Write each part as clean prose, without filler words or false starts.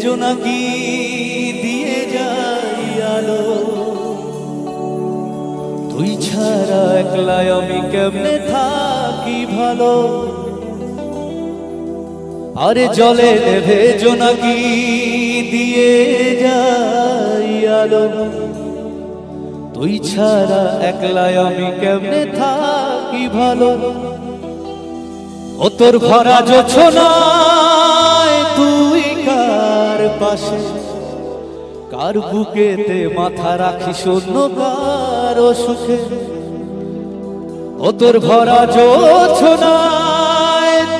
জোনাকি দিয়ে যাই আলো, তুই ছাড়া একলা আমি কেমনে থাকি ভালো। আরে জলে নেভে জোনাকি দিয়ে যাই আলো, তুই ছাড়া একলা আমি কেমনে থাকি ভালো। ও তোর ভরা জোছনায় তুই কার পাশে, কার বুকেতে মাথা রাখিস অন্য কারো সুখে। ও তোর ভরা জোছনায়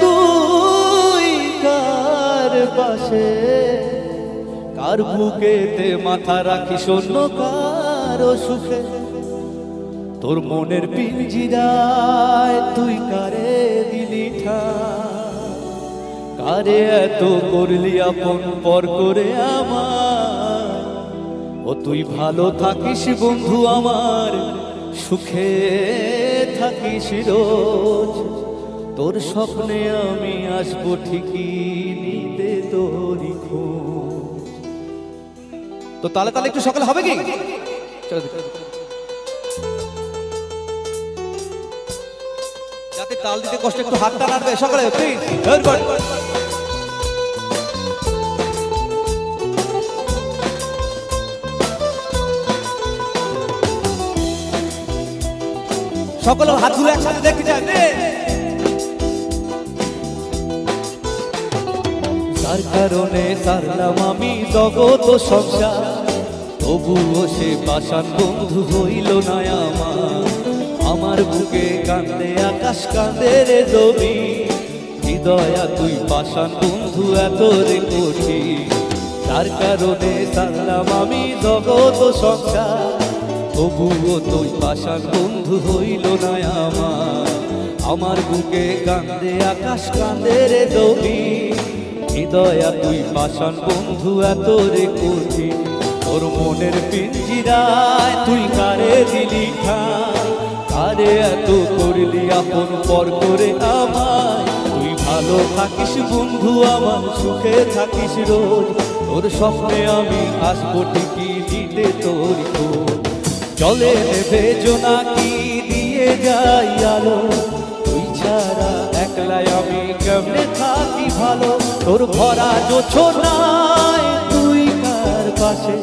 তুই কার পাশে, কার বুকেতে মাথা রাখিস অন্য কারো সুখে। তোর মনের পিঞ্জিরায় তুই কারে দিলি ঠাঁই, কারে এত করলি আপন পর করে আমার। ও তুই ভালো থাকিস বন্ধু আমার, সুখে থাকিস রোজ। তোর স্বপ্নে আমি আসবো ঠিকই নিতে তোরই খোঁজ। তো তালে তালে একটু সকালে হবে কি? চলো যাতে তাল দিতে কষ্ট, একটু হাতটা নাড়বে সকালে প্লিজ। সকল হাতগুলো একসাথে দেখে যায়। তার কারণে সারলাম আমি জগৎ সংসার, তবুও সে পাষাণ বন্ধু হইল না আমার। আমার বুকে কান্দে আকাশ কান্দে রে জমি, হৃদয়া তুই পাষাণ বন্ধু এত রে কঠিন। তার কারণে সারলাম আমি জগৎ সংসার, তবুও তুই পাষাণ বন্ধু হইল না আমার। আমার বুকে কান্দে আকাশ কান্দে রে জমি, হৃদয়া তুই পাষাণ বন্ধু এত রে কঠিন। তোর মনের পিঞ্জিরায় তুই কারে দিলি ঠাঁই, কারে এত করলি আপন পর করে আমায়। তুই ভালো থাকিস বন্ধু আমার, সুখে থাকিস রোজ। তোর স্বপ্নে আমি আসবো ঠিকই দিতে তোর খোঁজ। জলে নেভে জোনাকি দিয়ে যাই আলো, তুই ছাড়া একলাই আমি কেমনে থাকি ভালো। তোর ভরা জোছনায় তুই কার পাশে,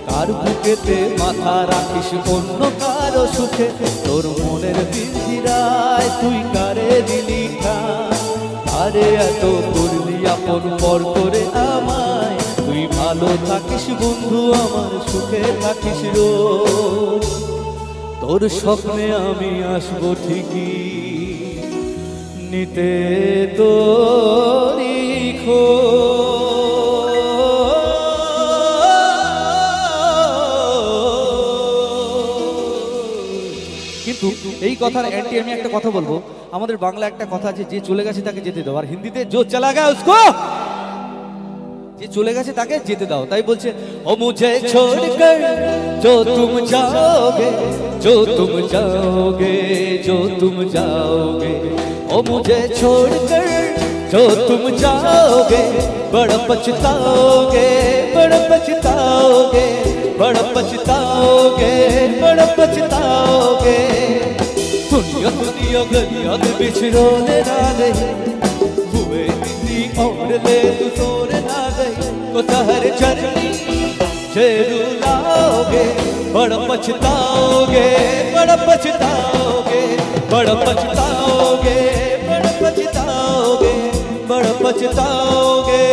কার বুকেতে মাথা রাখিস অন্য কারো সুখে। তোর মনের পিঞ্জিরায় তুই কারে দিলি ঠাঁই, কারে এত করলি আপন পর করে আমায়। তুই ভালো থাকিস বন্ধু আমার, সুখে থাকিস রোজ। তোর স্বপ্নে আমি আসবো ঠিকই নিতে তোরই খোঁজ। কিন্তু এই কথার অ্যান্টি আমি একটা কথা বলবো, আমাদের বাংলা একটা কথা আছে, যে চলে গেছে তাকে যেতে দাও। আর হিন্দিতে जो चला गया उसको, যে চলে গেছে তাকে যেতে দাও। তাই বলছে ও মুঝে छोड़कर जो तुम जाओगे, जो तुम जाओगे, जो तुम जाओगे। ओ मुझे छोड़कर जो तुम जाओगे, बड़ा पछताओगे, बड़ा पछताओगे, बड़ा पछताओगे, बड़ा पछताओगे। दुनिया दुनिया गलियां दे विच रोने ना गई, हुए इतनी और ले तू सोने ना गई। को तहर चरनी जेरू लाओगे, बड़ा पछताओगे, बड़ा पछताओगे, बड़ा पछताओगे, बड़ा पछताओगे, बड़ा पछताओगे,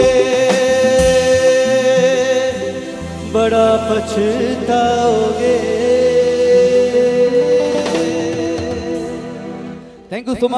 बड़ा पछताओगे। Thank you so much.